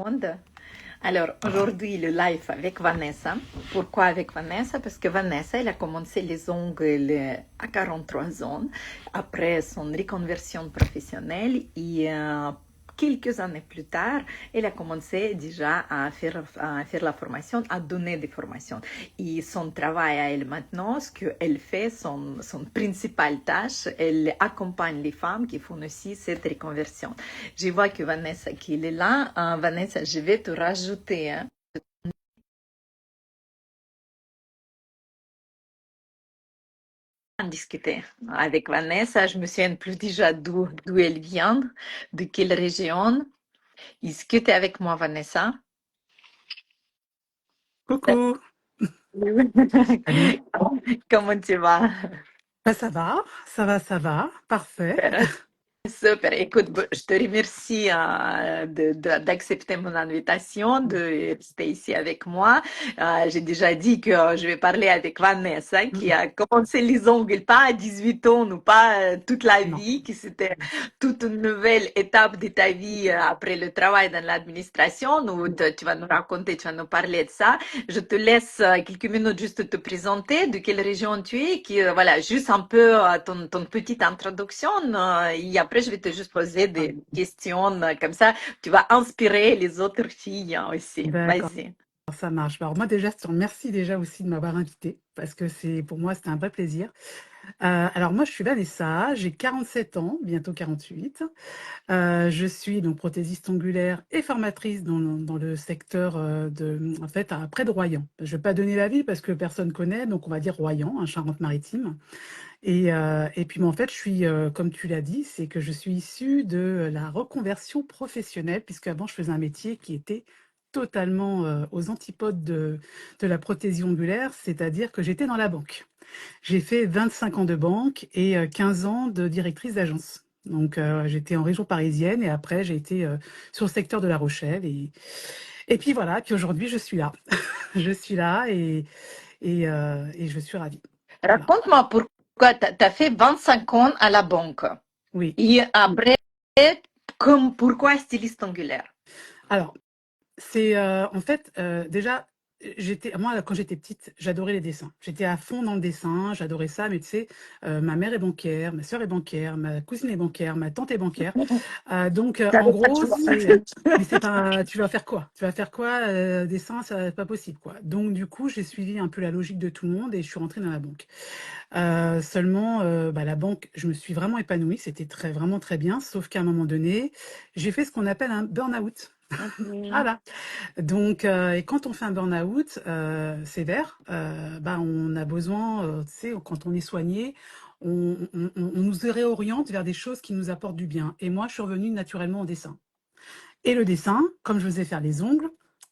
monde. Alors, aujourd'hui, le live avec Vanessa. Pourquoi avec Vanessa? Parce que Vanessa, elle a commencé les ongles à 43 ans, après son reconversion professionnelle et quelques années plus tard, elle a commencé déjà à faire la formation, à donner des formations. Et son travail à elle maintenant, ce qu'elle fait, son principale tâche, elle accompagne les femmes qui font aussi cette reconversion. Je vois que Vanessa qui est là. Vanessa, je vais te rajouter. En discuter avec Vanessa. Je me souviens plus déjà d'où elle vient, de quelle région. Est-ce que tu es avec moi, Vanessa? Coucou, salut. Comment tu vas? Bah, ça va, parfait. Super. Écoute, je te remercie d'accepter mon invitation, de rester ici avec moi. J'ai déjà dit que je vais parler avec Vanessa, qui Mm, a commencé les ongles pas à 18 ans ou pas toute la non. vie, que c'était toute une nouvelle étape de ta vie après le travail dans l'administration. Tu vas nous raconter, tu vas nous parler de ça. Je te laisse quelques minutes juste te présenter, de quelle région tu es, voilà, juste un peu ton petite introduction. Et après, je vais te juste poser des questions comme ça. Tu vas inspirer les autres filles aussi. D'accord, Vas-y. ça marche. Alors moi déjà, je te remercie déjà aussi de m'avoir invité parce que pour moi, c'était un vrai plaisir. Alors moi, je suis Vanessa, j'ai 47 ans, bientôt 48. Je suis donc prothésiste ongulaire et formatrice dans le secteur en fait, près de Royan. Je ne vais pas donner la ville parce que personne connaît, donc on va dire Royan, en Charente-Maritime. Et puis, en fait, je suis, comme tu l'as dit, c'est que je suis issue de la reconversion professionnelle, puisque avant, je faisais un métier qui était totalement aux antipodes de la prothésie ongulaire, c'est-à-dire que j'étais dans la banque. J'ai fait 25 ans de banque et 15 ans de directrice d'agence. Donc, j'étais en région parisienne et après, j'ai été sur le secteur de La Rochelle. Et puis voilà, puis aujourd'hui, je suis là. Je suis là et je suis ravie. Voilà. Raconte-moi pourquoi tu as fait 25 ans à la banque. Oui. Et après, pourquoi styliste angulaire? Alors, c'est en fait déjà moi quand j'étais petite, j'adorais les dessins. J'étais à fond dans le dessin, j'adorais ça, mais tu sais, ma mère est bancaire, ma sœur est bancaire, ma cousine est bancaire, ma tante est bancaire. Donc en T'avais pas de gros, choix. mais c'est pas tu vas faire quoi? Tu vas faire quoi? Dessin, c'est pas possible quoi. Donc du coup, j'ai suivi un peu la logique de tout le monde et je suis rentrée dans la banque. Seulement, la banque, je me suis vraiment épanouie, c'était vraiment très bien, sauf qu'à un moment donné, j'ai fait ce qu'on appelle un burn-out. Mhm. Voilà. Donc, et quand on fait un burn-out sévère, on a besoin, tu sais, quand on est soigné, on nous réoriente vers des choses qui nous apportent du bien. Et moi, je suis revenue naturellement au dessin. Et le dessin, comme je faisais faire les ongles,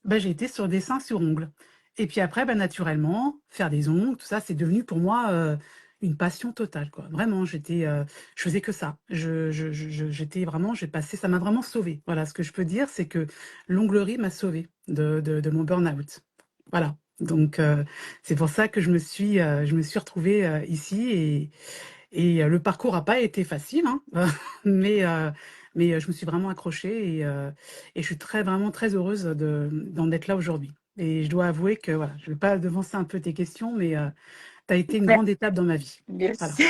j'ai été sur dessin sur ongles. Et puis après, naturellement, faire des ongles, tout ça, c'est devenu pour moi une passion totale, quoi. Vraiment, je faisais que ça. J'étais vraiment, j'ai passé, ça m'a vraiment sauvée. Voilà, ce que je peux dire, c'est que l'onglerie m'a sauvée de mon burn-out. Voilà. Donc, c'est pour ça que je me suis retrouvée ici et le parcours n'a pas été facile, hein, mais, je me suis vraiment accrochée et je suis vraiment très heureuse d'en être là aujourd'hui. Et je dois avouer que voilà, je ne vais pas devancer un peu tes questions, mais tu as été une grande étape dans ma vie. Voilà. Merci.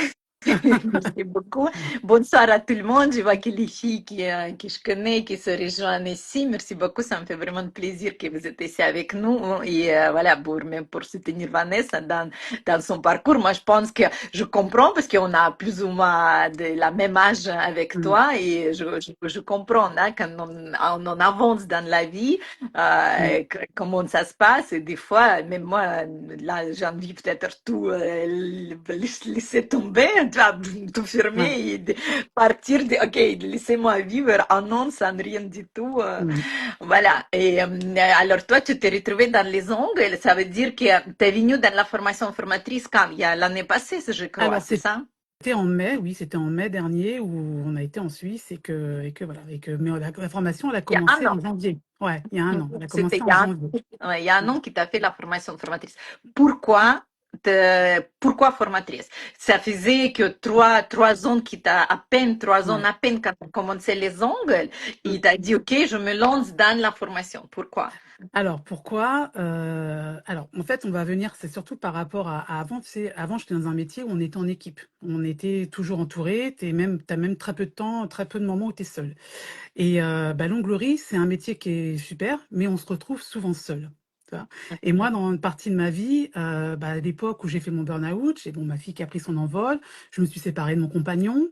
Merci beaucoup. Bonsoir à tout le monde. Je vois que les filles que je connais, qui se rejoignent ici. Merci beaucoup. Ça me fait vraiment plaisir que vous êtes ici avec nous. Et voilà, même pour soutenir Vanessa dans son parcours. Moi, je pense que je comprends parce qu'on a plus ou moins de la même âge avec Mm, toi. Et je comprends hein, quand on avance dans la vie, mm, comment ça se passe. Et des fois, même moi, là, j'ai envie peut-être tout laisser tomber, tu vois, tout ouais, fermer et partir de, ok, laissez-moi vivre un an sans rien du tout. mm. Voilà. Et alors, toi, tu t'es retrouvé dans les ongles. Ça veut dire que tu es venu dans la formation formatrice quand? Il y a l'année passée, je crois, Alors, c'est ça? c'était en mai, oui, c'était en mai dernier où on a été en Suisse et que voilà, mais la formation, elle a Il y a un commencé an. en janvier. Ouais, il y a un an. Elle a C'était commencé en janvier. ouais, il y a un Ouais. an que tu as fait la formation formatrice. Pourquoi pourquoi formatrice? Ça faisait que trois ans qui t'a à peine, 3 ans Ouais. à peine quand tu commencé les ongles, Mm. il t'a dit, OK, je me lance dans la formation. Pourquoi? Alors, pourquoi alors, en fait, on va venir, c'est surtout par rapport à avant, tu sais, avant, j'étais dans un métier où on était en équipe. On était toujours entouré, t'as même très peu de temps, très peu de moments où tu es seul. Et bah, l'onglerie, c'est un métier qui est super, mais on se retrouve souvent seul. Tu vois. Et moi, dans une partie de ma vie, bah, à l'époque où j'ai fait mon burn-out, j'ai bon, ma fille qui a pris son envol, je me suis séparée de mon compagnon.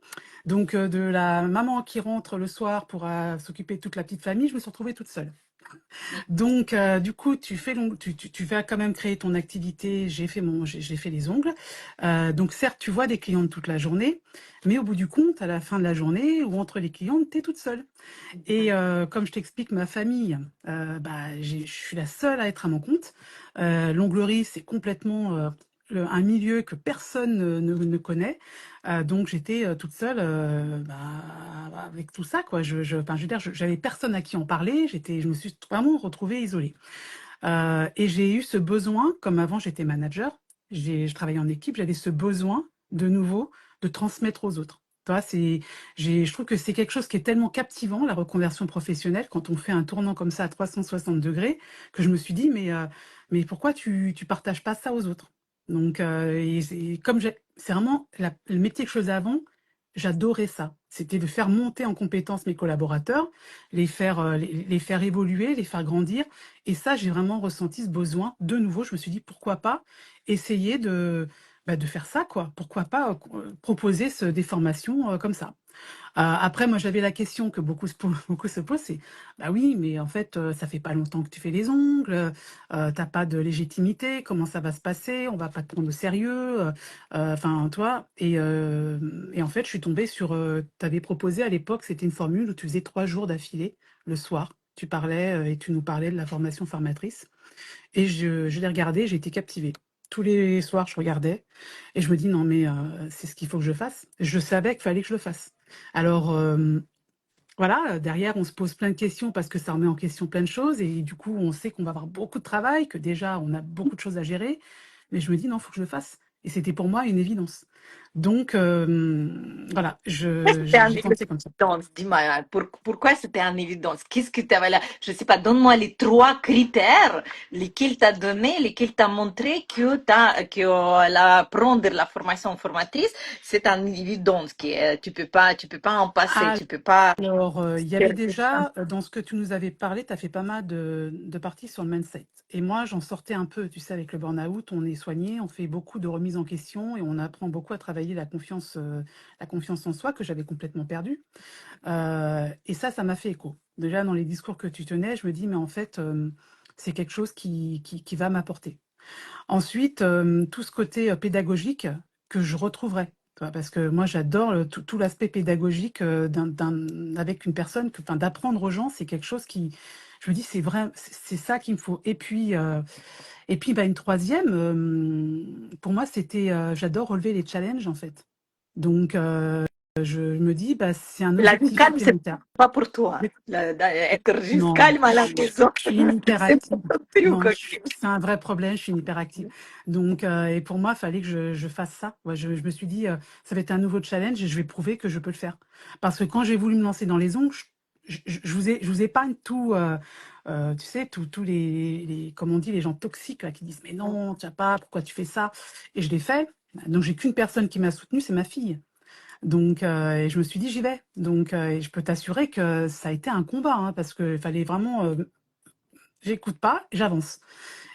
Donc, de la maman qui rentre le soir pour s'occuper de toute la petite famille, je me suis retrouvée toute seule. Donc, du coup, tu vas quand même créer ton activité. J'ai fait les ongles. Donc, certes, tu vois des clientes toute la journée, mais au bout du compte, à la fin de la journée ou entre les clientes, tu es toute seule. Et comme je t'explique, ma famille, bah, je suis la seule à être à mon compte. L'onglerie, c'est complètement un milieu que personne ne connaît. Donc j'étais toute seule bah, avec tout ça, quoi. Enfin, je veux dire, j'avais personne à qui en parler. Je me suis vraiment retrouvée isolée. Et j'ai eu ce besoin, comme avant j'étais manager, je travaillais en équipe, j'avais ce besoin de nouveau de transmettre aux autres. Tu vois, je trouve que c'est quelque chose qui est tellement captivant, la reconversion professionnelle, quand on fait un tournant comme ça à 360 degrés, que je me suis dit, mais pourquoi tu partages pas ça aux autres? Donc, comme c'est vraiment le métier que je faisais avant, j'adorais ça. C'était de faire monter en compétence mes collaborateurs, les faire évoluer, les faire grandir. Et ça, j'ai vraiment ressenti ce besoin. De nouveau, je me suis dit, pourquoi pas essayer de faire ça, quoi. Pourquoi pas proposer des formations comme ça. Après, moi, j'avais la question que beaucoup se posent, c'est, bah oui, mais en fait, ça fait pas longtemps que tu fais les ongles, t'as pas de légitimité, comment ça va se passer, on va pas te prendre au sérieux, enfin, toi. Et en fait, je suis tombée sur, tu avais proposé à l'époque, c'était une formule où tu faisais 3 jours d'affilée, le soir. Tu parlais et tu nous parlais de la formation formatrice. Et je l'ai regardé, j'ai été captivée. Tous les soirs, je regardais et je me dis: «Non, mais c'est ce qu'il faut que je fasse». Je savais qu'il fallait que je le fasse. Alors, voilà, derrière, on se pose plein de questions parce que ça remet en question plein de choses et du coup, on sait qu'on va avoir beaucoup de travail, que déjà, on a beaucoup de choses à gérer. Mais je me dis: «Non, il faut que je le fasse» et c'était pour moi une évidence. Donc, voilà, C'était un j'ai pensé comme ça. évidence, dis-moi, pourquoi c'était un évidence? Qu'est-ce que tu avais là? Je sais pas, donne-moi les 3 critères, lesquels t'as donné, lesquels t'as montré prendre la formation formatrice, c'est un évidence tu peux pas en passer, tu peux pas. Alors, il y avait déjà, dans ce que tu nous avais parlé, tu as fait pas mal de parties sur le mindset. Et moi, j'en sortais un peu, tu sais, avec le burn-out, on est soigné, on fait beaucoup de remises en question et on apprend beaucoup à travailler la confiance en soi que j'avais complètement perdue. Et ça m'a fait écho. Déjà, dans les discours que tu tenais, je me dis, mais en fait, c'est quelque chose qui va m'apporter. Ensuite, tout ce côté pédagogique que je retrouverai. Tu vois, parce que moi, j'adore tout l'aspect pédagogique avec une personne, enfin, d'apprendre aux gens, c'est quelque chose qui, je me dis, c'est vrai, c'est ça qu'il me faut. Et puis bah, une troisième, pour moi, c'était, j'adore relever les challenges, en fait. Donc, je me dis, bah, c'est un La vie objectif calme, c'est supplémentaire. pas pour toi. Être juste Non, calme à la maison, je suis une c'est pas hyperactive. ton truc, Non, ok. c'est un vrai problème, je suis une hyperactive. Donc, et pour moi, il fallait que je fasse ça. Ouais, je me suis dit, ça va être un nouveau challenge et je vais prouver que je peux le faire. Parce que quand j'ai voulu me lancer dans les ongles, je vous épargne tout, tu sais, tous comme on dit, les gens toxiques là, qui disent, mais non, tu n'as pas, pourquoi tu fais ça? Et je l'ai fait. Donc, j'ai qu'une personne qui m'a soutenue, c'est ma fille. Donc, et je me suis dit, j'y vais. Donc, et je peux t'assurer que ça a été un combat, hein, parce qu'il fallait vraiment, j'écoute pas, j'avance.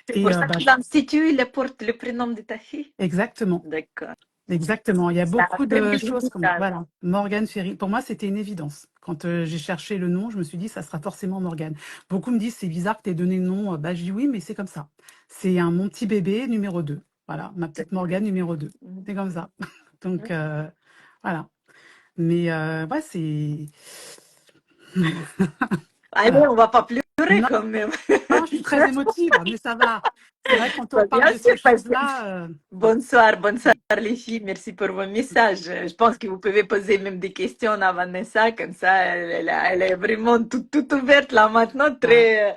C'est Et pour ça bah, que l'institut, il porte le prénom de ta fille. exactement, D'accord. exactement. Il y a C'est un beaucoup très de bel choses comme, héritage. voilà, Morgane Ferry. Pour moi, c'était une évidence. Quand j'ai cherché le nom, je me suis dit, ça sera forcément Morgane. Beaucoup me disent, c'est bizarre que tu aies donné le nom. Bah, je dis oui, mais c'est comme ça. C'est mon petit bébé numéro 2. Voilà, ma petite Morgane numéro 2. Mhm. C'est comme ça. Donc, voilà. Mais ouais, c'est. Allez, Voilà. on va pas plus pleurer Non, quand même. non, je suis très émotive, mais ça va. C'est vrai, quand on Bah, parle bien de sûr, ces parce que choses-là, bonsoir les filles. Merci pour vos messages. Je pense que vous pouvez poser même des questions à Vanessa, comme ça, elle est vraiment toute ouverte là maintenant, ouais.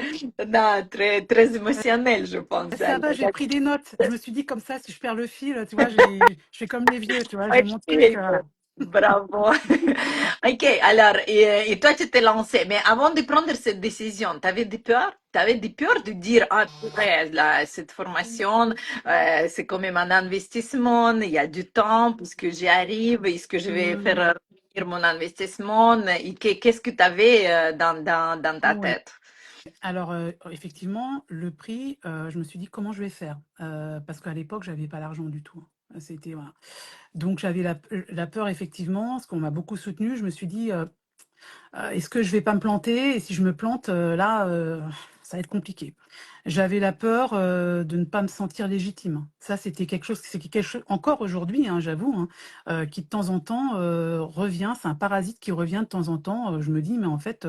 non, très émotionnelle, je pense. Ça Elle, va, j'ai pris des notes. Je me suis dit comme ça, si je perds le fil, tu vois, je fais comme les vieux, tu vois, j'ai mon truc, ok, voilà. bravo. Ok, alors, et toi, tu t'es lancé. Mais avant de prendre cette décision, tu avais des peurs? Tu avais des peurs de dire, ah, purée, là, cette formation, c'est quand même un investissement, il y a du temps, puisque j'y arrive, est-ce que je vais faire Hum, revenir mon investissement? Et qu'est-ce que tu avais dans ta ouais. tête? Alors, effectivement, le prix, je me suis dit comment je vais faire. Parce qu'à l'époque, j'avais pas l'argent du tout. C'était voilà. Donc j'avais la peur effectivement, parce qu'on m'a beaucoup soutenue. Je me suis dit, est-ce que je vais pas me planter? Et si je me plante, là, ça va être compliqué. J'avais la peur, de ne pas me sentir légitime. Ça, c'était quelque chose encore aujourd'hui, hein, j'avoue, hein, qui de temps en temps, revient. C'est un parasite qui revient de temps en temps. Je me dis: «Mais en fait,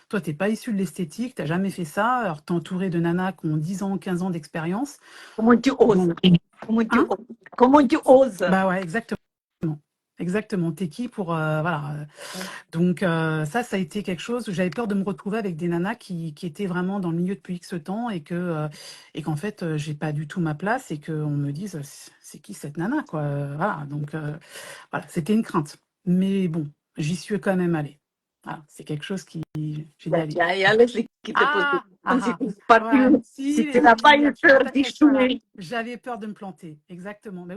toi, tu pas issu de l'esthétique, tu jamais fait ça, alors tu es entouré de nanas qui ont 10 ans, 15 ans d'expérience». Comment tu oses? Bon, Comment tu hein? oses? Comment tu oses? Bah, ouais, exactement. Exactement. Tu qui pour, voilà, donc ça a été quelque chose où j'avais peur de me retrouver avec des nanas qui étaient vraiment dans le milieu depuis X temps et qu'en fait, j'ai pas du tout ma place et qu'on me dise: «C'est qui cette nana?» quoi, voilà, donc voilà, c'était une crainte. Mais bon, j'y suis quand même allée. Voilà, c'est quelque chose qui j'ai dit: Ben, «Allez». il y a Leslie qui te pose des Ah! Ah questions si ah! tu n'as pas pu, Voilà. Si si tu n'as pas Leslie, eu peur voilà, d'échouer. j'avais peur de me planter, exactement. Bah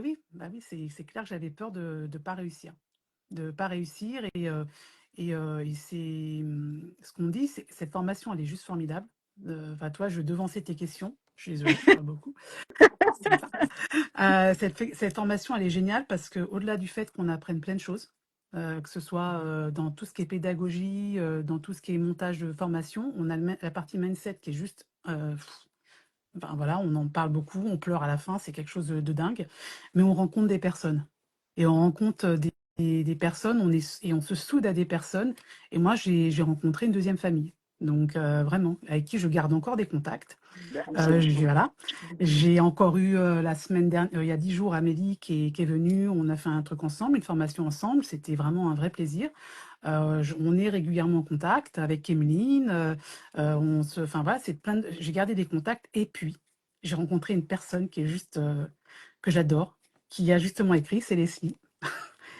oui, c'est clair que j'avais peur de pas réussir. De pas réussir et c'est, ce qu'on dit, c'est cette formation, elle est juste formidable. Enfin, toi, je devançais tes questions. Je suis désolée, je parle beaucoup. C'est comme ça. Cette formation, elle est géniale parce qu'au-delà du fait qu'on apprenne plein de choses, que ce soit, dans tout ce qui est pédagogie, dans tout ce qui est montage de formation, on a la partie mindset qui est juste, enfin voilà, on en parle beaucoup, on pleure à la fin, c'est quelque chose de dingue, mais on rencontre des personnes et on rencontre des personnes, on se soude à des personnes. Et moi, j'ai rencontré une deuxième famille. Donc, vraiment, avec qui je garde encore des contacts. Ben, génial. Voilà. J'ai encore eu la semaine dernière, il y a 10 jours, Amélie qui est venue. On a fait un truc ensemble, une formation ensemble. C'était vraiment un vrai plaisir. On est régulièrement en contact avec Emeline. Enfin voilà, c'est plein de, j'ai gardé des contacts. Et puis, j'ai rencontré une personne qui est juste, que j'adore, qui a justement écrit, c'est Leslie.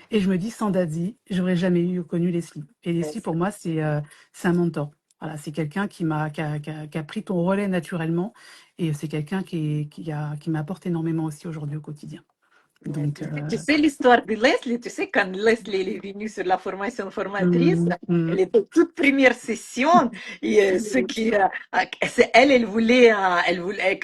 Et je me dis, sans Daisy, j'aurais jamais connu Leslie. Et Leslie, pour moi, c'est un mentor. Voilà, c'est quelqu'un qui a pris ton relais naturellement. Et c'est quelqu'un qui m'apporte énormément aussi aujourd'hui au quotidien. Donc, Tu sais l'histoire de Leslie, tu sais, quand Leslie elle est venue sur la formation formatrice, hum, elle hum, était toute première session et elle voulait,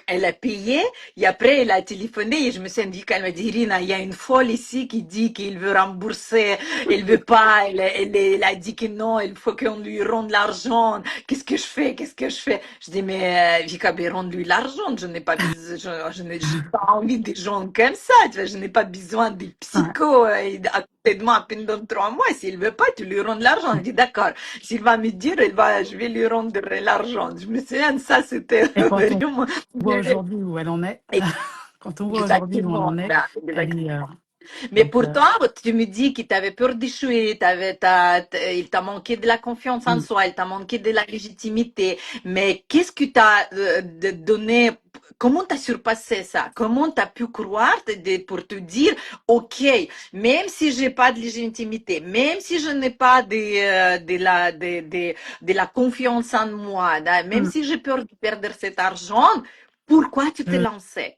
elle a payé et après elle a téléphoné et je me suis dit qu'elle m'a dit, Irina, il y a une folle ici qui dit qu'il veut rembourser, elle veut pas, elle a dit que non, il faut qu'on lui rende l'argent. Qu'est-ce que je fais? Qu'est-ce que je fais? Je dis, mais Vika, ben, rends-lui l'argent. Je n'ai pas besoin, j'ai pas envie des gens comme ça. Tu vois, je n'ai pas besoin des ouais. psychos à côté de moi à peine dans 3 mois. S'il veut pas, tu lui rends l'argent. Je dis, d'accord. S'il va me dire, je vais lui rendre l'argent. Je me souviens de ça, c'était Et quand on vraiment, voit aujourd'hui où elle en est, quand on voit aujourd'hui où elle exactement. en est, Ben, elle exactement. est. Mais Donc, pourtant, tu me dis que tu avais peur d'échouer, il t'a manqué de la confiance en hum, soi, il t'a manqué de la légitimité. Mais qu'est-ce que t'as donné, comment t'as surpassé ça? Comment t'as pu croire pour te dire, OK, même si j'ai pas de légitimité, même si je n'ai pas de la confiance en moi, même hum. si j'ai peur de perdre cet argent, pourquoi tu t'es Euh, lancé?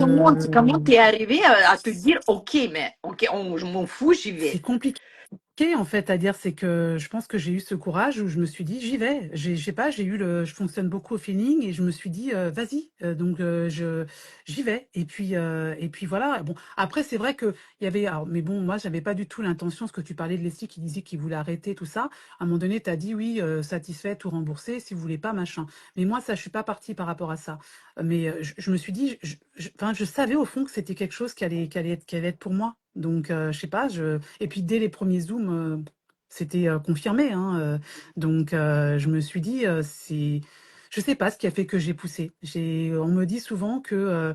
Comment euh, t'es arrivé à te dire, OK, mais OK, je m'en fous, j'y c'est vais. compliqué. En fait, à dire, c'est que je pense que j'ai eu ce courage où je me suis dit: «J'y vais». Je sais pas, je fonctionne beaucoup au feeling et je me suis dit: «Vas-y», donc j'y vais et puis voilà. Bon, après c'est vrai qu'il y avait alors mais bon, moi j'avais pas du tout l'intention, ce que tu parlais de Leslie qui disait qu'il voulait arrêter tout ça. À un moment donné, tu as dit: «Oui, satisfait, tout remboursé, si vous voulez pas, machin». Mais moi ça, je suis pas partie par rapport à ça. Mais je me suis dit, enfin, je savais au fond que c'était quelque chose qui allait être pour moi. Donc je sais pas, et puis dès les premiers zooms, c'était, confirmé, hein, donc je me suis dit, je sais pas ce qui a fait que j'ai poussé. On me dit souvent que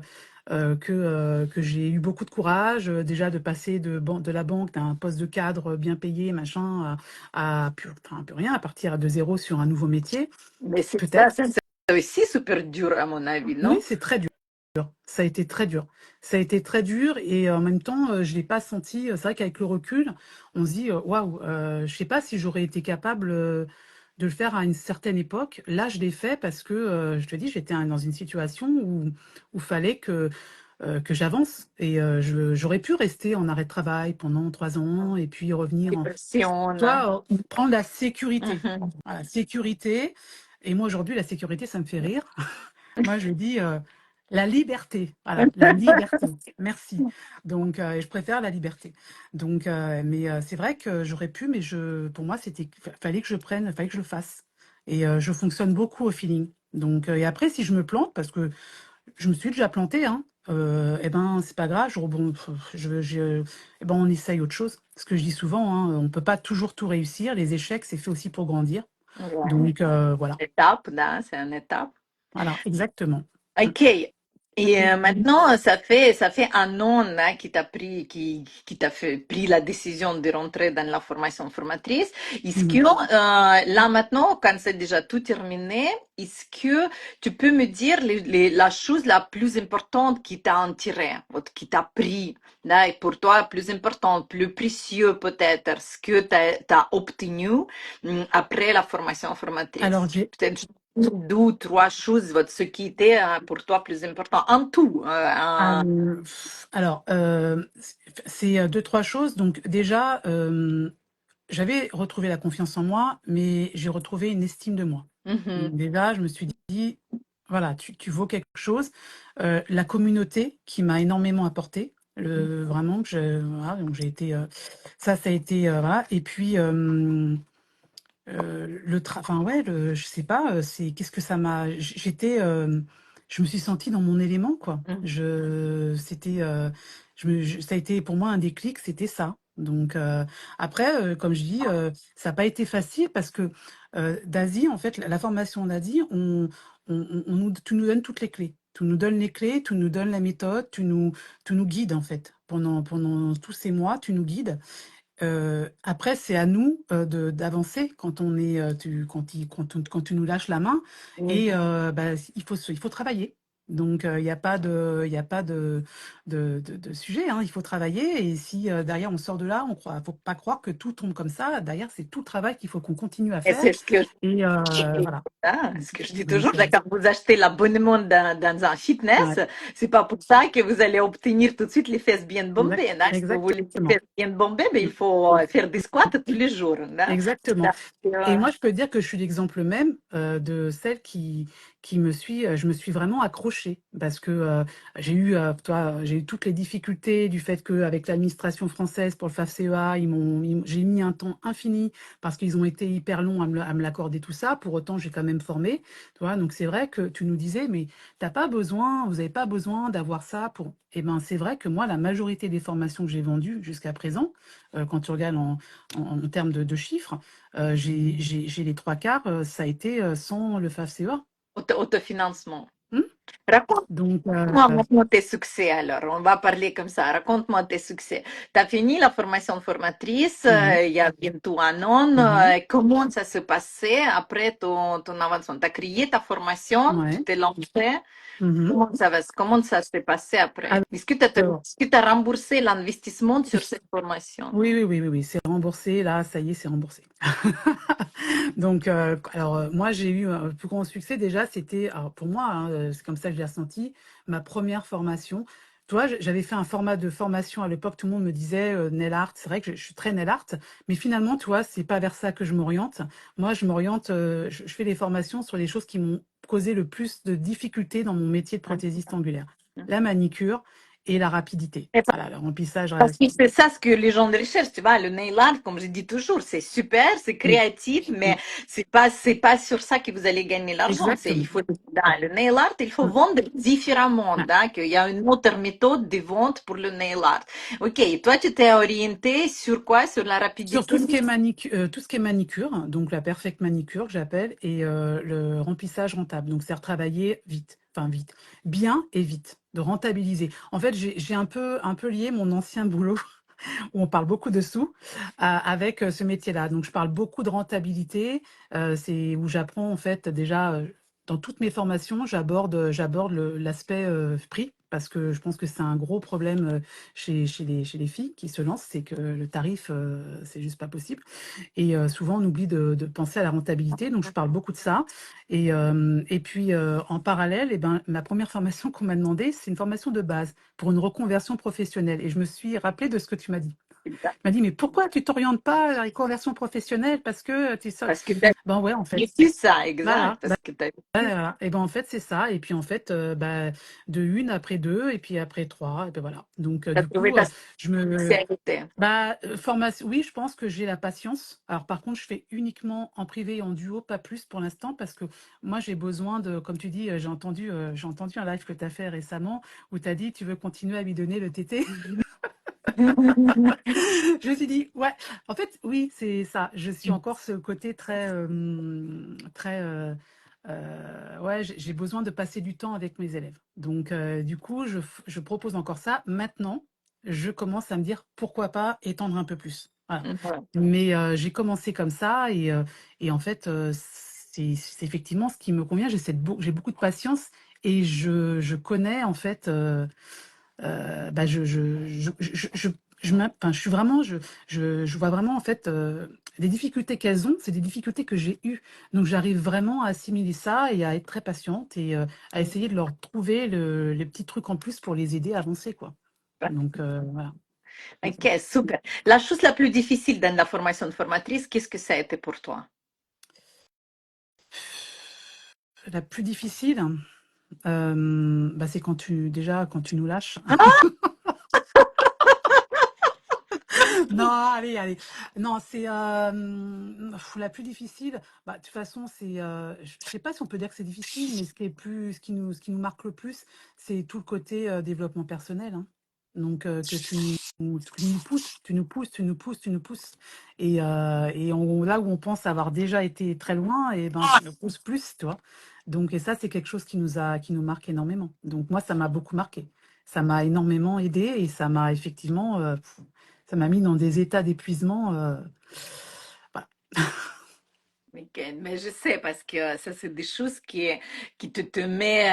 j'ai eu beaucoup de courage, déjà de passer de la banque, d'un poste de cadre bien payé, machin, à plus rien, à partir de zéro sur un nouveau métier. Mais Peut-être. ça, c'est aussi super dur, à mon avis, Oui, non? c'est très dur. Ça a été très dur. Ça a été très dur et en même temps, je l'ai pas senti. C'est vrai qu'avec le recul, on se dit, waouh, je sais pas si j'aurais été capable de le faire à une certaine époque. Là, je l'ai fait parce que, je te dis, j'étais dans une situation où fallait que j'avance et j'aurais pu rester en arrêt de travail pendant 3 ans et puis revenir Dépression. toi, prendre la sécurité. Mhm. Voilà, sécurité. Et moi, aujourd'hui, la sécurité, ça me fait rire. Moi, je dis la liberté. Voilà, la liberté. Merci. Donc, et je préfère la liberté. Donc, mais c'est vrai que j'aurais pu, mais pour moi, fallait que je prenne, fallait que je le fasse. Et je fonctionne beaucoup au feeling. Donc, et après, si je me plante, parce que je me suis déjà plantée, hein, eh ben, c'est pas grave, je rebondis, eh ben, on essaye autre chose. Ce que je dis souvent, hein, on peut pas toujours tout réussir. Les échecs, c'est fait aussi pour grandir. Ouais. Donc, voilà. Étape, là, c'est une étape. Voilà, exactement. Mm. Ok. Et maintenant, ça fait un an là, qui t'a fait pris la décision de rentrer dans la formation formatrice. Est-ce que Mhm. là maintenant, quand c'est déjà tout terminé, est-ce que tu peux me dire la chose la plus importante qui t'a attiré, qui t'a pris, là, et pour toi, plus importante, plus précieux peut-être, ce que tu as obtenu après la formation Alors, formatrice? Peut-être deux ou trois choses, ce qui était pour toi plus important, en tout. alors, c'est deux, trois choses. Donc, déjà, j'avais retrouvé la confiance en moi, mais j'ai retrouvé une estime de moi. Mhm. Donc, déjà, je me suis dit, voilà, tu vaux quelque chose. La communauté qui m'a énormément apporté, vraiment, voilà, donc j'ai été, ça a été, voilà. Et puis, enfin ouais, je sais pas, qu'est-ce que ça m'a, je me suis sentie dans mon élément, quoi. Mhm. C'était, ça a été pour moi un déclic, c'était ça. Donc après, comme je dis, ça n'a pas été facile parce que d'Asie, en fait, la formation d'Asie, tu nous donnes toutes les clés. Tu nous donnes les clés, tu nous donnes la méthode, tu nous guides en fait. Pendant tous ces mois, tu nous guides. Après, c'est à nous d'avancer quand on est, quand tu nous lâches la main et Mhm. bah, il faut travailler. Donc, il y a pas de sujet, hein, il faut travailler. Et si derrière on sort de là, faut pas croire que tout tombe comme ça. Derrière, c'est tout le travail qu'il faut qu'on continue à Et faire. c'est ce que Et je, voilà. ce que je dis toujours, Donc, là, quand vous achetez l'abonnement dans un fitness, ouais, c'est pas pour ça que vous allez obtenir tout de suite les fesses bien bombées. Là. Si vous voulez les exactement. fesses bien bombées, ben, il faut faire des squats tous les jours. Là. Exactement. Ça, Et moi, je peux dire que je suis l'exemple même de celle je me suis vraiment accrochée parce que j'ai eu toutes les difficultés du fait qu'avec l'administration française pour le FAFCEA, j'ai mis un temps infini parce qu'ils ont été hyper longs à me l'accorder tout ça. Pour autant, j'ai quand même formé, tu vois. Donc c'est vrai que tu nous disais, mais t'as pas besoin, vous n'avez pas besoin d'avoir ça pour. Eh ben, c'est vrai que moi, la majorité des formations que j'ai vendues jusqu'à présent, quand tu regardes en termes de chiffres, j'ai les trois quarts, ça a été sans le FAFCEA. autofinancement. Hmm. Raconte Donc, moi, maintenant tes succès, alors, on va parler comme ça. Raconte-moi tes succès. Tu as fini la formation formatrice mhm, il y a bientôt un an. mhm, Comment ça s'est passé après ton avancement? Tu as créé ta formation, tu ouais, t'es lancé. mhm. Comment ça s'est passé après? Alors, Est-ce que tu as remboursé l'investissement sur cette formation? oui, oui, oui, oui, oui, c'est remboursé, là, ça y est, c'est remboursé. Donc, moi, j'ai eu un plus grand succès déjà, c'était, alors, pour moi, hein, c'est comme ça que je l'ai ressenti, ma première formation. Tu vois, j'avais fait un format de formation à l'époque, tout le monde me disait nail art, c'est vrai que je suis très nail art, mais finalement, tu vois, c'est pas vers ça que je m'oriente. Moi, je m'oriente, je fais des formations sur les choses qui m'ont causé le plus de difficultés dans mon métier de prothésiste angulaire. La manicure et la rapidité. Voilà, le remplissage. Parce que c'est ça ce que les gens recherchent, tu vois, le nail art, comme je dis toujours, c'est super, c'est Mm, créatif, mm, mais c'est pas sur ça que vous allez gagner l'argent. C'est, il exactement. faut, dans le nail art, il faut Mm, vendre différemment, ouais. hein, qu'il y a une autre méthode de vente pour le nail art. Ok, toi, tu t'es orienté sur quoi? Sur la Sur rapidité? tout ce qui est tout ce qui est manicure, donc la perfect manicure que j'appelle, et le remplissage rentable. Donc c'est retravailler vite, enfin vite, bien et vite, de rentabiliser. En fait, j'ai un peu lié mon ancien boulot où on parle beaucoup de sous avec ce métier-là. Donc je parle beaucoup de rentabilité. C'est où j'apprends en fait déjà dans toutes mes formations, j'aborde l'aspect prix. Parce que je pense que c'est un gros problème chez les filles qui se lancent, c'est que le tarif, c'est juste pas possible. Et souvent, on oublie de penser à la rentabilité. Donc, je parle beaucoup de ça. Et puis, en parallèle, eh ben, ma première formation qu'on m'a demandé, c'est une formation de base pour une reconversion professionnelle. Et je me suis rappelé de ce que tu m'as dit. Tu m'as dit, mais pourquoi tu t'orientes pas vers les conversions professionnelles? Parce que tu sais. Parce que tu as Ben ouais, en fait. vécu ça, exact. Voilà. Parce que tu as Voilà. Et ben en fait, c'est ça. Et puis en fait, bah, de une après deux, et puis après trois, et ben voilà. Donc, du trouvé coup, ta je me, spécialité. bah, formation, oui, je pense que j'ai la patience. Alors, par contre, je fais uniquement en privé et en duo, pas plus pour l'instant, parce que moi, j'ai besoin de, comme tu dis, j'ai entendu un live que tu as fait récemment où tu as dit, tu veux continuer à lui donner le tété. Je me suis dit, ouais, en fait, oui, c'est ça. Je suis encore ce côté très, ouais, j'ai besoin de passer du temps avec mes élèves. Donc, du coup, je propose encore ça. Maintenant, je commence à me dire, pourquoi pas étendre un peu plus. Voilà. Mais j'ai commencé comme ça et en fait, c'est effectivement ce qui me convient. J'ai beaucoup de patience et je connais en fait. Bah, enfin, je suis vraiment, je vois vraiment en fait les difficultés qu'elles ont, c'est des difficultés que j'ai eues. Donc j'arrive vraiment à assimiler ça et à être très patiente et à essayer de leur trouver les petits trucs en plus pour les aider à avancer, quoi. Donc voilà, c'est ça. Ok, super. La chose la plus difficile dans la formation de formatrice, qu'est-ce que ça a été pour toi? La plus difficile, bah, c'est quand tu nous lâches. Non, allez, allez. Non, c'est la plus difficile. Bah, de toute façon, je sais pas si on peut dire que c'est difficile, mais ce qui nous marque le plus, c'est tout le côté développement personnel, hein. Donc que tu nous pousses, tu nous pousses, tu nous pousses, tu nous pousses. Là où on pense avoir déjà été très loin, et ben tu nous pousses plus, tu vois. Donc et ça, c'est quelque chose qui nous marque énormément. Donc moi, ça m'a beaucoup marqué. Ça m'a énormément aidé et ça m'a effectivement ça m'a mis dans des états d'épuisement. Voilà. Ok, mais je sais parce que ça c'est des choses qui te met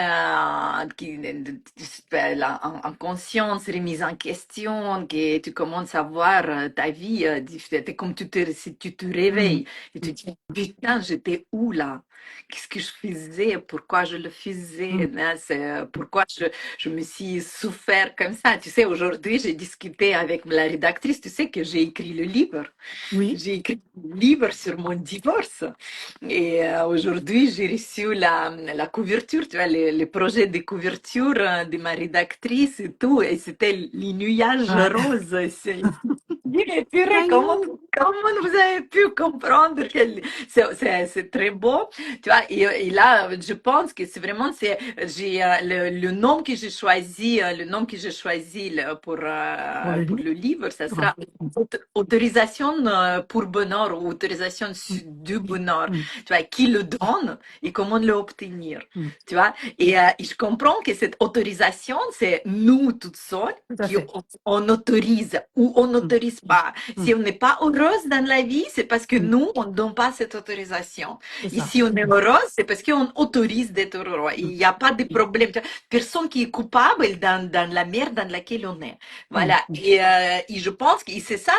en conscience, remise en question, que tu commences à voir ta vie, c'est comme si tu te Mm, réveilles et tu te dis putain j'étais où là? Qu'est-ce que je faisais? Pourquoi je le faisais? mm. Hein, pourquoi je me suis souffert comme ça? Tu sais, aujourd'hui j'ai discuté avec la rédactrice, tu sais que j'ai écrit le livre. Oui. J'ai écrit un livre sur mon divorce. Et aujourd'hui, j'ai reçu la couverture, tu vois, les projets de couverture de ma rédactrice et tout. Et c'était les nuages Ouais. roses. Et purée, I know. comment vous avez pu comprendre que c'est très beau, tu vois, et là, je pense que c'est vraiment, j'ai le nom que j'ai choisi, Pour le pour livre. le livre, ça sera autorisation pour bonheur ou autorisation Mm, du bonheur, mm, tu vois, qui le donne et comment l'obtenir, mm. tu vois, et je comprends que cette autorisation, c'est nous toutes seules Tout à qui fait. on autorise ou on Mm, n'autorise pas. Si mm, on n'est pas heureuse dans la vie, c'est parce que mm. nous, on ne donne pas cette autorisation. C'est Et ça. si on est heureuse, c'est parce qu'on autorise d'être heureux. Il Mm, n'y a pas de problème. Personne qui est coupable dans la merde dans laquelle on est. mm, Voilà. Et je pense que c'est ça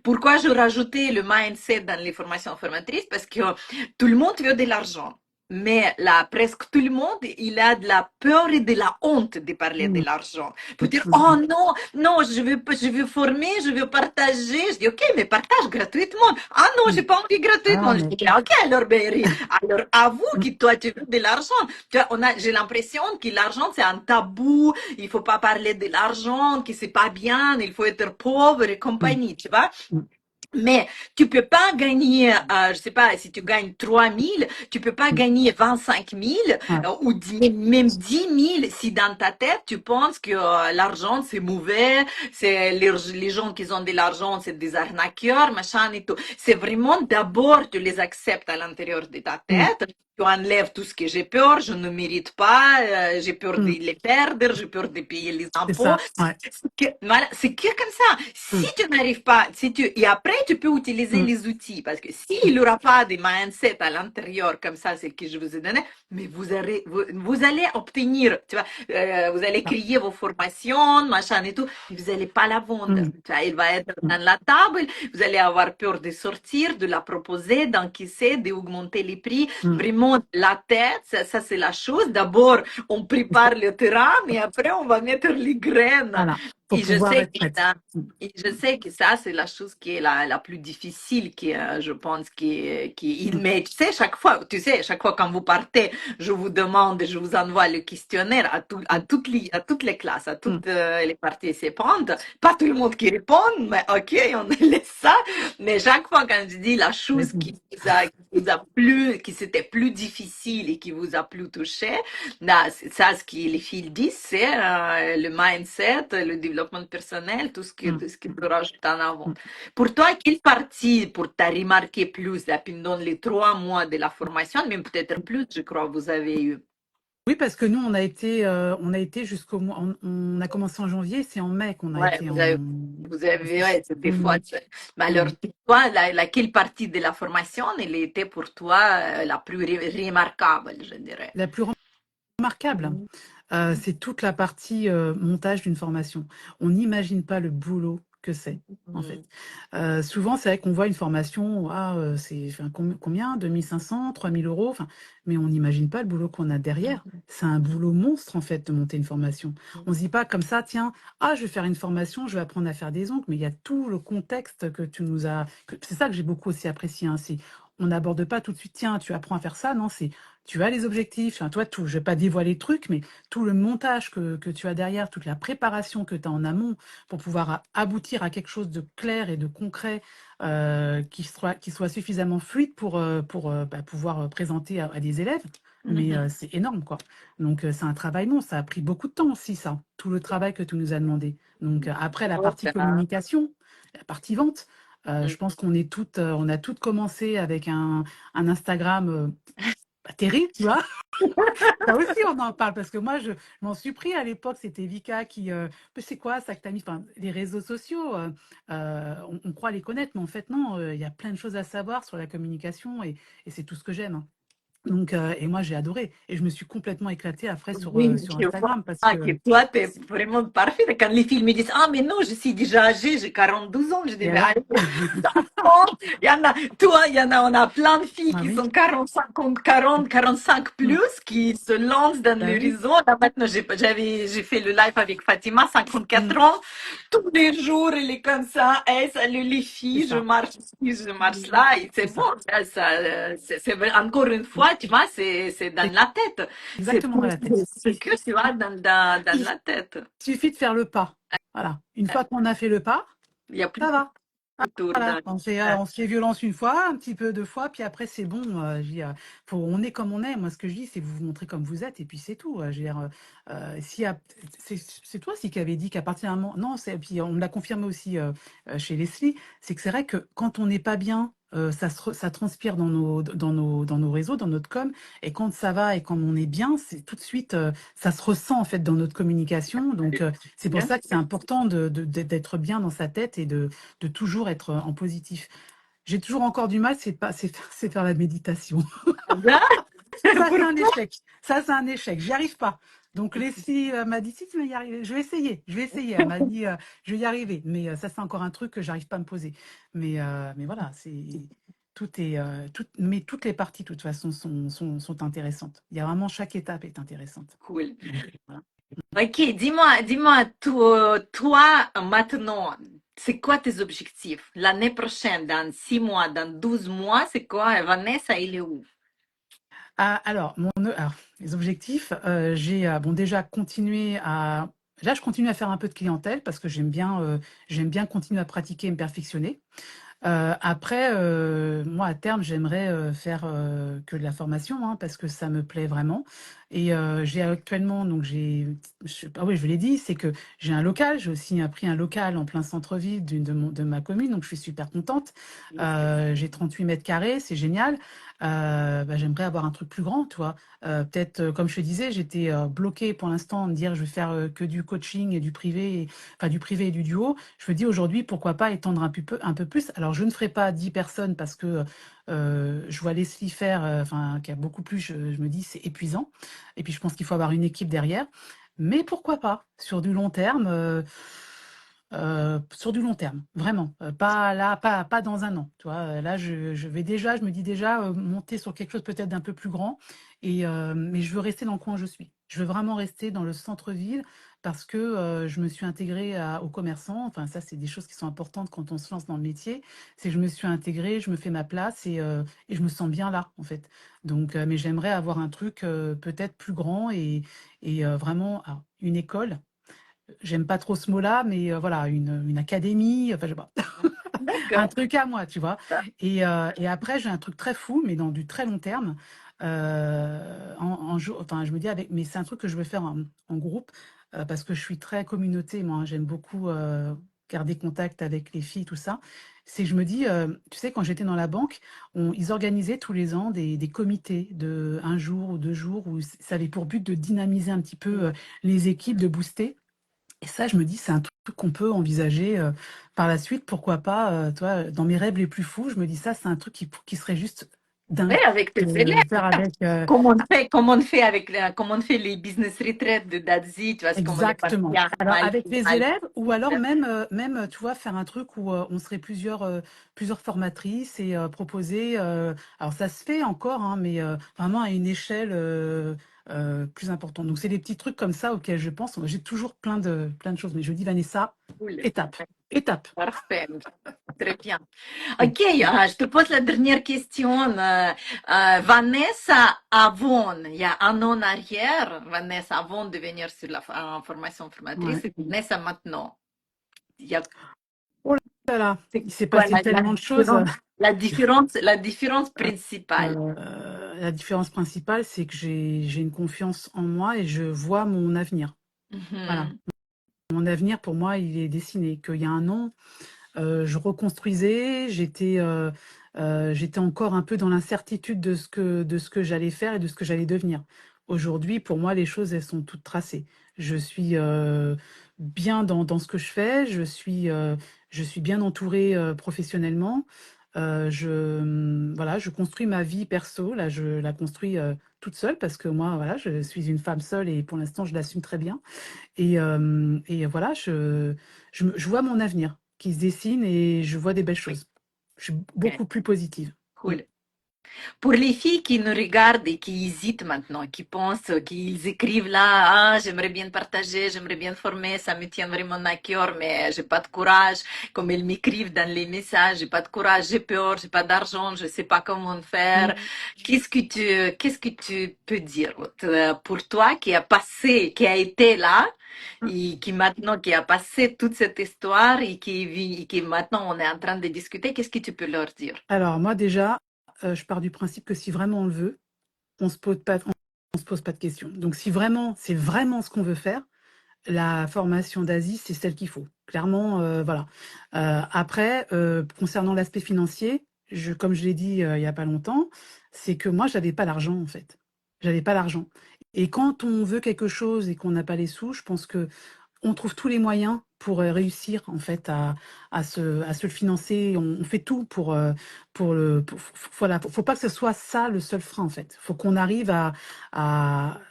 pourquoi je rajoutais le mindset dans les formations formatrices, parce que tout le monde veut de l'argent. Mais là, presque tout le monde, il a de la peur et de la honte de parler de Mm, l'argent. Pour dire, mm, oh mm. non, non, je veux former, je veux partager. Je dis, ok, mais partage gratuitement. Ah non, j'ai Mm. pas envie Ah, gratuitement. Je mais dis, ok, alors, Berry, alors avoue mm, que toi, tu veux de l'argent. Tu vois, j'ai l'impression que l'argent, c'est un tabou. Il faut pas parler de l'argent, que c'est pas bien, il faut être pauvre et mm, compagnie, tu vois. mm. Mais tu peux pas gagner, je sais pas, si tu gagnes 3 000, tu peux pas Mm. gagner 25 000 Ouais, ou même 10 000 si dans ta tête tu penses que l'argent c'est mauvais, c'est les gens qui ont de l'argent c'est des arnaqueurs, machin et tout. C'est vraiment d'abord tu les acceptes à l'intérieur de ta mm, tête. Tu enlèves tout ce que j'ai peur, je ne mérite pas, j'ai peur de mm. les perdre, j'ai peur de payer les C'est impôts. ça, ouais. Voilà, c'est que comme ça. Si Mm, tu n'arrives pas, si tu, et après, tu peux utiliser mm, les outils, parce que s'il mm. n'y aura pas de mindset à l'intérieur, comme ça, c'est ce que je vous ai donné, mais vous allez obtenir, tu vois, vous allez Ah, créer vos formations, machin et tout, mais vous n'allez pas la vendre. mm, Tu vois, il va être mm, dans la table, vous allez avoir peur de sortir, de la proposer, d'encaisser, d'augmenter les prix. mm. Vraiment, la tête, ça c'est la chose. D'abord, on C'est ça. prépare le terrain, mais après, on va mettre les graines. Voilà, pour Et je pouvoir sais être prête. Mm, et je sais que ça, c'est la chose qui est la plus difficile, qui, je pense, mm, mais tu sais, chaque fois quand vous partez, je vous demande, je vous envoie le questionnaire mm, à toutes les classes, à mm. toutes les participantes. Pas tout le monde qui répond, mais ok, on laisse ça. Mais chaque fois quand je dis la Mais chose bon, qui vous a plu, qui c'était plus difficile et qui vous a plus touché, là, c'est ça, ce que les filles disent, c'est le mindset, le développement personnel, mm, tout ce qui peut rajouter en avant. mm. Pour toi, quelle partie pour t'as remarqué plus là, pendant les 3 mois de la formation, même peut-être plus, je crois, vous avez eu. Oui, parce que nous, on a été jusqu'au mois, on a commencé en janvier, c'est en mai qu'on a Ouais, été vous avez, ouais, c'est des fois. Mm, Mais alors, mm. toi, quelle partie de la formation, elle était pour toi la plus remarquable, je dirais? La plus remarquable, Mhm. c'est toute la partie montage d'une formation. On n'imagine pas le boulot que c'est, en fait. Mhm. Souvent, c'est vrai qu'on voit une formation, ah, c'est enfin, combien? 2500, 3000 euros, enfin, mais on n'imagine pas le boulot qu'on a derrière. C'est un boulot monstre, en fait, de monter une formation. On se dit pas comme ça, tiens, ah, je vais faire une formation, je vais apprendre à faire des ongles, mais il y a tout le contexte que tu nous as. C'est ça que j'ai beaucoup aussi apprécié, hein, on n'aborde pas tout de suite, tiens, tu apprends à faire ça, non, c'est tu as les objectifs, enfin, toi, tout, je vais pas dévoiler le truc, mais tout le montage que tu as derrière, toute la préparation que tu as en amont pour pouvoir aboutir à quelque chose de clair et de concret qui soit suffisamment fluide pour pouvoir présenter à des élèves. Mais Mhm. c'est énorme, quoi. Donc, c'est un travail monstre. Ça a pris beaucoup de temps aussi, ça, tout le travail que tu nous as demandé. Donc, après, la Ouais, partie communication, la partie vente, je Mhm. pense on a toutes commencé avec un Instagram pas terrible, tu vois. Ça aussi, on en parle parce que moi, je m'en suis pris à l'époque. C'était Vika qui. C'est quoi ça que tu as mis? Enfin, les réseaux sociaux, on croit les connaître, mais en fait, non, il y a plein de choses à savoir sur la communication et c'est tout ce que j'aime, hein. Donc, et moi, j'ai adoré. Et je me suis complètement éclatée après Oui, sur je vois Instagram parce que. que toi, tu es vraiment parfaite. Quand les filles me disent, ah, mais non, je suis déjà âgée, j'ai 42 ans, je dis, Et mais alors? allez, bon, il y en a, toi, il y en a, on a plein de filles Ah qui oui, sont 50, 40, 45 mm, plus, qui se lancent dans bah le oui, réseau. Là, maintenant, j'ai fait le live avec Fatima, 54 mm, ans. Tous les jours, elle est comme ça. Hey, salut les c'est filles, je ça, marche ici, je marche là. Et c'est c'est bon, ça. c'est vrai. Encore une Mm. fois, tu vois, c'est dans C'est la tête. C'est exactement dans tout, la tête. c'est que tu vois dans Il la tête. suffit de faire le pas. Voilà. Une fois qu'on a fait le pas, Il y a plus ça va. de tour Voilà, dans on se fait violence une fois, un petit peu deux fois, puis après c'est bon. Je veux dire, on est comme on est. Moi, ce que je dis, c'est vous vous montrez comme vous êtes, et puis c'est tout. Je veux dire, c'est toi aussi qui avait dit qu'à partir d'un moment, non, puis on me l'a confirmé aussi chez Leslie, c'est que c'est vrai que quand on n'est pas bien, ça transpire dans nos réseaux, dans notre com, et quand ça va et quand on est bien, c'est tout de suite, ça se ressent en fait dans notre communication. Donc c'est pour bien ça que c'est important d'être bien dans sa tête et de toujours être en positif. J'ai toujours encore du mal, c'est faire la méditation. bien. Ça, c'est un Pourquoi? échec. Ça, c'est un échec. J'y arrive pas. Donc, Leslie m'a dit, si tu vas y arriver, je vais essayer. Je vais essayer. Elle m'a dit, je vais y arriver. Mais ça, c'est encore un truc que j'arrive pas à me poser. Mais voilà, c'est. Mais toutes les parties, de toute façon, sont intéressantes. Il y a vraiment chaque étape est intéressante. Cool. Donc, voilà. Ok, dis-moi, toi, maintenant, c'est quoi tes objectifs? L'année prochaine, dans 6 mois, dans 12 mois, c'est quoi? Vanessa, il est où? Ah, alors, les objectifs, bon, déjà continuer à. Là, je continue à faire un peu de clientèle parce que j'aime bien continuer à pratiquer et me perfectionner. Après, moi, à terme, j'aimerais faire que de la formation, hein, parce que ça me plaît vraiment. Et j'ai actuellement, donc ah oui, je vous l'ai dit, c'est que j'ai un local. J'ai aussi pris un local en plein centre-ville de ma commune, donc je suis super contente. J'ai 38 mètres carrés, c'est génial. Bah, j'aimerais avoir un truc plus grand, tu vois. Peut-être, comme je te disais, j'étais bloquée pour l'instant, me dire je vais faire que du coaching et du privé, enfin du privé et du duo. Je me dis aujourd'hui, pourquoi pas étendre un peu plus. Alors, je ne ferai pas 10 personnes parce que je vois Leslie faire, enfin, qui a beaucoup plus, je me dis, c'est épuisant. Et puis, je pense qu'il faut avoir une équipe derrière. Mais pourquoi pas, sur du long terme, vraiment. Pas là, pas dans un an. Tu vois. Là, je me dis déjà monter sur quelque chose peut-être d'un peu plus grand. Mais je veux rester dans le coin où je suis. Je veux vraiment rester dans le centre-ville parce que je me suis intégrée aux commerçants. Enfin, ça, c'est des choses qui sont importantes quand on se lance dans le métier. C'est que je me suis intégrée, je me fais ma place et je me sens bien là, en fait. Donc, mais j'aimerais avoir un truc peut-être plus grand et vraiment une école. J'aime pas trop ce mot-là, mais voilà, une académie, enfin, je sais pas, un D'accord. truc à moi, tu vois. Et après, j'ai un truc très fou, mais dans du très long terme. Enfin, je me dis mais c'est un truc que je veux faire en groupe parce que je suis très communauté, moi. Hein, j'aime beaucoup garder contact avec les filles, tout ça. C'est que je me dis, tu sais, quand j'étais dans la banque, ils organisaient tous les ans des comités de un jour ou 2 jours où ça avait pour but de dynamiser un petit peu les équipes, de booster. Et ça, je me dis, c'est un truc qu'on peut envisager par la suite. Pourquoi pas, toi, dans mes rêves les plus fous, je me dis ça, c'est un truc qui serait juste Oui, dingue avec tes de élèves. le faire avec. Comment on fait les business retreats de Dazi, tu vois, c'est comme on est parti Exactement. à Alors, avec les Maldives. élèves, ou alors même, tu vois, faire un truc où on serait plusieurs formatrices et proposer. Alors, ça se fait encore, hein, mais vraiment à une échelle plus importante. Donc, c'est des petits trucs comme ça auxquels je pense. J'ai toujours plein de choses, mais je dis, Vanessa, Cool. étape, étape. Parfait. Très bien. Ok, je te pose la dernière question. Vanessa, avant, il y a un an en arrière, Vanessa, avant de venir sur la formation formatrice, Ouais. et Vanessa maintenant. Il y a, Oh là là, c'est il s'est quoi passé tellement de choses. la différence principale? La différence principale, c'est que j'ai une confiance en moi et je vois mon avenir. Voilà. Mhm. Mon avenir, pour moi, il est dessiné. Qu'il y a un an, je reconstruisais, j'étais encore un peu dans l'incertitude de ce que j'allais faire et de ce que j'allais devenir. Aujourd'hui, pour moi, les choses, elles sont toutes tracées. Je suis bien dans ce que je fais, je suis bien entourée professionnellement. Voilà, je construis ma vie perso, là, je la construis toute seule parce que moi, voilà, je suis une femme seule et pour l'instant, je l'assume très bien. Et voilà, je vois mon avenir qui se dessine et je vois des belles Oui, choses. Je suis ok, beaucoup plus positive. Mm. cool. Pour les filles qui nous regardent et qui hésitent maintenant, qui pensent, qu'ils écrivent là, ah, j'aimerais bien partager, j'aimerais bien former, ça me tient vraiment à cœur, mais j'ai pas de courage, comme elles m'écrivent dans les messages, j'ai pas de courage, j'ai peur, j'ai pas d'argent, je sais pas comment faire. Mm. Qu'est-ce que tu peux dire pour toi qui a passé, qui a été là et qui maintenant, qui a passé toute cette histoire et qui maintenant on est en train de discuter, qu'est-ce que tu peux leur dire? Alors moi déjà, je pars du principe que si vraiment on le veut, on se pose pas de questions. Donc si vraiment, c'est vraiment ce qu'on veut faire, la formation d'Asie, c'est celle qu'il faut. Clairement, voilà. Après, concernant l'aspect financier, comme je l'ai dit il y a pas longtemps, c'est que moi, j'avais pas l'argent en fait. J'avais pas l'argent. Et quand on veut quelque chose et qu'on n'a pas les sous, je pense que on trouve tous les moyens pour réussir en fait à se le financer. On fait tout voilà. Faut pas que ce soit ça le seul frein en fait. Faut qu'on arrive à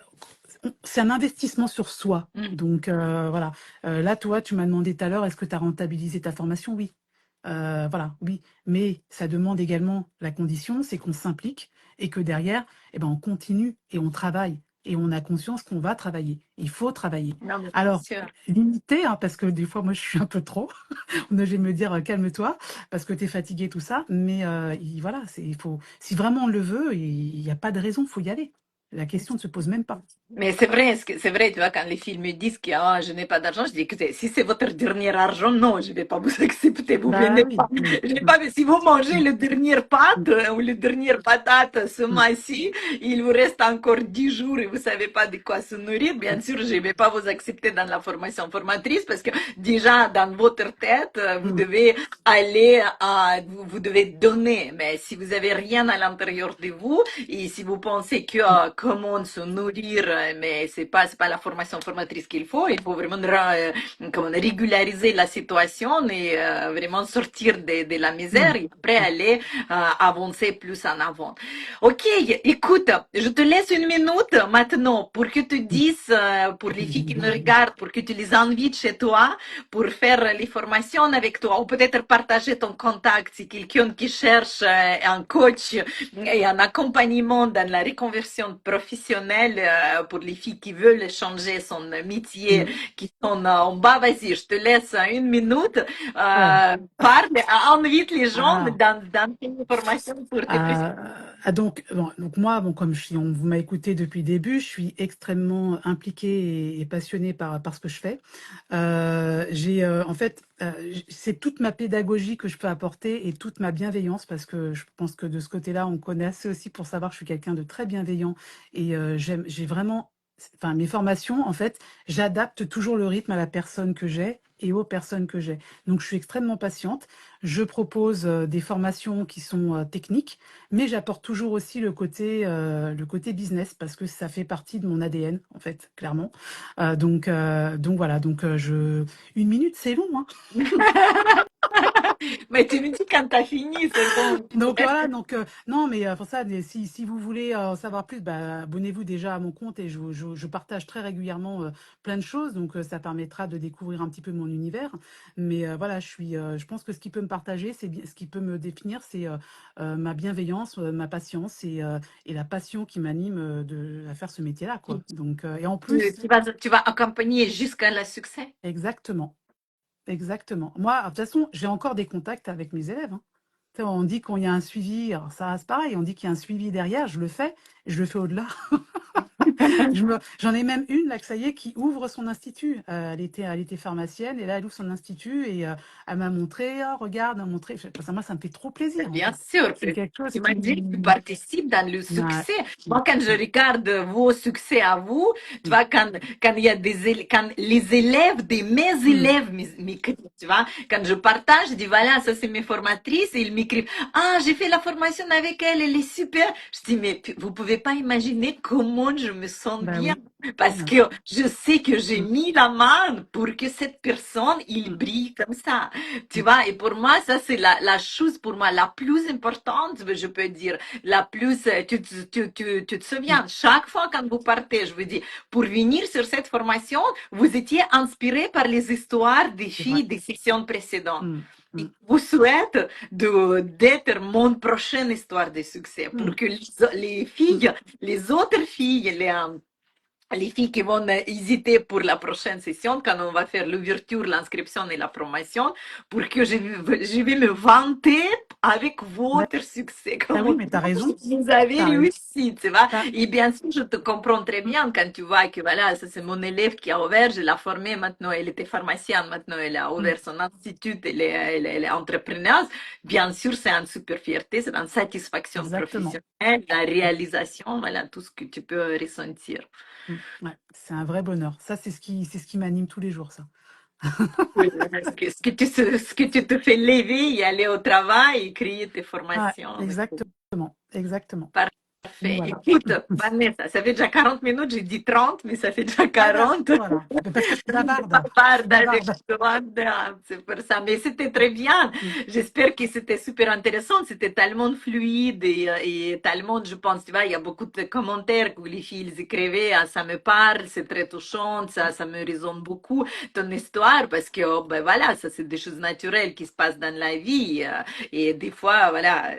c'est un investissement sur soi. Mm. Donc voilà. Là, toi, tu m'as demandé tout à l'heure, est-ce que tu as rentabilisé ta formation? Oui. Voilà, oui. Mais ça demande également la condition, c'est qu'on s'implique et que derrière, eh ben, on continue et on travaille et on a conscience qu'on va travailler. Il faut travailler. Non, mais bien Alors, sûr. limité, hein, parce que des fois, moi, je suis un peu trop. On a, je vais me dire, calme-toi, parce que tu es fatigué, tout ça. Mais voilà, il faut, si vraiment on le veut, il n'y a pas de raison, il faut y aller. La question ne se pose même pas. Mais c'est vrai, tu vois, quand les filles me disent que ah, je n'ai pas d'argent, je dis, écoutez, si c'est votre dernier argent, non, je ne vais pas vous accepter, vous Bah venez pas. oui. Mm, Je n'ai mm, pas, mais si vous mangez mm, le dernier pâte mm, ou le dernier patate ce mm, mois-ci, il vous reste encore 10 jours et vous savez pas de quoi se nourrir, bien mm, sûr, je ne vais pas vous accepter dans la formation formatrice parce que déjà, dans votre tête, vous mm, devez aller vous devez donner. Mais si vous avez rien à l'intérieur de vous, et si vous pensez que mm, comment se nourrir, mais c'est pas la formation formatrice qu'il faut vraiment comment, régulariser la situation et vraiment sortir de la misère mm, et après mm, aller avancer plus en avant. Ok, écoute, je te laisse une minute maintenant pour que tu dises, pour les filles qui me mm. regardent, pour que tu les invites chez toi pour faire les formations avec toi ou peut-être partager ton contact si quelqu'un qui cherche un coach et un accompagnement dans la reconversion professionnelle pour les filles qui veulent changer son métier, Mm. qui sont en bas. Vas-y, je te laisse une minute. Ouais. Parle, invite les gens Alors, dans tes formations pour tes précisions. Euh, donc, bon, donc moi, bon, comme vous m'avez écouté depuis le début, je suis extrêmement impliquée et passionnée par ce que je fais. En fait, c'est toute ma pédagogie que je peux apporter et toute ma bienveillance parce que je pense que de ce côté-là, on connaît assez aussi pour savoir que je suis quelqu'un de très bienveillant et j'ai vraiment, enfin, mes formations, en fait, j'adapte toujours le rythme à la personne que j'ai et aux personnes que j'ai. Donc, je suis extrêmement patiente. Je propose des formations qui sont techniques, mais j'apporte toujours aussi le côté business parce que ça fait partie de mon ADN, en fait, clairement. Donc voilà, une minute, c'est long, hein. Mais tu me dis quand tu as fini, c'est bon. Donc voilà, non, mais pour ça, si vous voulez en savoir plus, bah, abonnez-vous déjà à mon compte et je partage très régulièrement plein de choses, donc ça permettra de découvrir un petit peu mon univers. Mais voilà, je pense que ce qui peut me partager, ce qui peut me définir, c'est ma bienveillance, ma patience et la passion qui m'anime à faire ce métier-là, quoi. Donc, et en plus, Tu vas accompagner jusqu'à le succès. exactement. Exactement. Moi, de toute façon, j'ai encore des contacts avec mes élèves, hein. Tu sais, on dit qu'il y a un suivi, alors ça c'est pareil, on dit qu'il y a un suivi derrière, je le fais, et je le fais au-delà. J'en ai même une, là, que ça y est, qui ouvre son institut. Elle était pharmacienne, et là, elle ouvre son institut, et elle m'a montré, oh, regarde, elle m'a montré. Moi, ça me fait trop plaisir, en Bien fait. sûr, C'est quelque chose tu m'as qui... dit que tu participes dans le Ouais. succès. Mm, Moi, quand je mm, regarde vos succès à vous, tu mm, vois, quand il y a quand les élèves de mes mm, élèves m'écrivent, tu vois, quand je partage, je dis voilà, ça c'est mes formatrices, et ils m'écrivent, ah, j'ai fait la formation avec elle, elle est super. Je dis, mais vous pouvez pas imaginer comment je me sens bah bien. oui. Parce Ouais. que je sais que j'ai Mm, mis la main pour que cette personne, il mm, brille comme ça. Tu mm, vois, et pour moi, ça, c'est la chose pour moi la plus importante, je peux dire, la plus, tu te mm, souviens, chaque fois quand vous partez, je vous dis, pour venir sur cette formation, vous étiez inspiré par les histoires des c'est vrai. filles des sessions précédentes. Mm, Et mm, je vous souhaite d'être mon prochaine histoire de succès pour mm, que les mm. filles, les autres filles, les filles qui vont hésiter pour la prochaine session, quand on va faire l'ouverture, l'inscription et la promotion, pour que je vais me vanter avec Bah, votre succès. bah Comment oui, mais t'as raison. vous avez T'as raison. réussi, tu vois. T'as- Et bien sûr, je te comprends très mm, bien quand tu vois que voilà, ça c'est mon élève qui a ouvert, je l'ai formée maintenant, elle était pharmacienne, maintenant elle a mm, ouvert son institut, elle est entrepreneuse. Bien sûr, c'est une super fierté, c'est une satisfaction exactement. professionnelle, la Mm, réalisation, voilà tout ce que tu peux ressentir. mm, ouais, c'est un vrai bonheur. Ça, c'est ce qui m'anime tous les jours, ça. Oui, ce que tu te fais lever et aller au travail et créer tes Ouais, formations. exactement, exactement. Parfait. Voilà. Écoute, Vanessa, ça fait déjà 40 minutes, j'ai dit 30, mais ça fait déjà Ah bah, 40. voilà. Mais parce que je suis Je ne bavarde. pas Je suis avec bavarde. toi, c'est pour ça. Mais c'était très bien. Mm. J'espère que c'était super intéressant. C'était tellement fluide et tellement, je pense, tu vois, il y a beaucoup de commentaires que les filles ils écrivaient. Ah, ça me parle, c'est très touchant, ça me résonne beaucoup ton histoire parce que, oh, ben voilà, ça c'est des choses naturelles qui se passent dans la vie. Et des fois, voilà,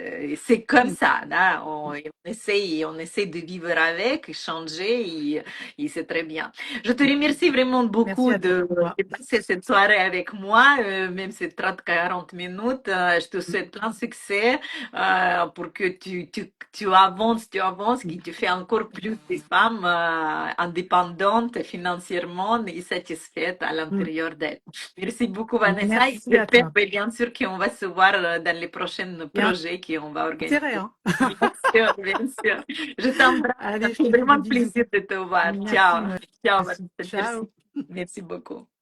c'est comme Mm. ça. Là, on essaie de vivre avec, changer et c'est très bien. Je te remercie vraiment Merci beaucoup à toi. de passer cette soirée avec moi, même ces 30-40 minutes. Je te souhaite plein de succès pour que tu avances, que tu fais encore plus de femmes indépendantes financièrement et satisfaites à Mm. l'intérieur d'elles. Merci beaucoup, Vanessa. Et Merci à j'espère toi. bien sûr qu'on va se voir dans les prochains Il y a projets qu'on va intérêt, organiser. hein. Bien sûr, bien sûr. Je t'embrasse. Ça Allez, je fait te fais des vraiment bisous. plaisir de te voir. Merci, Ciao. moi Ciao, aussi. Vanessa. Merci. Ciao. Merci beaucoup.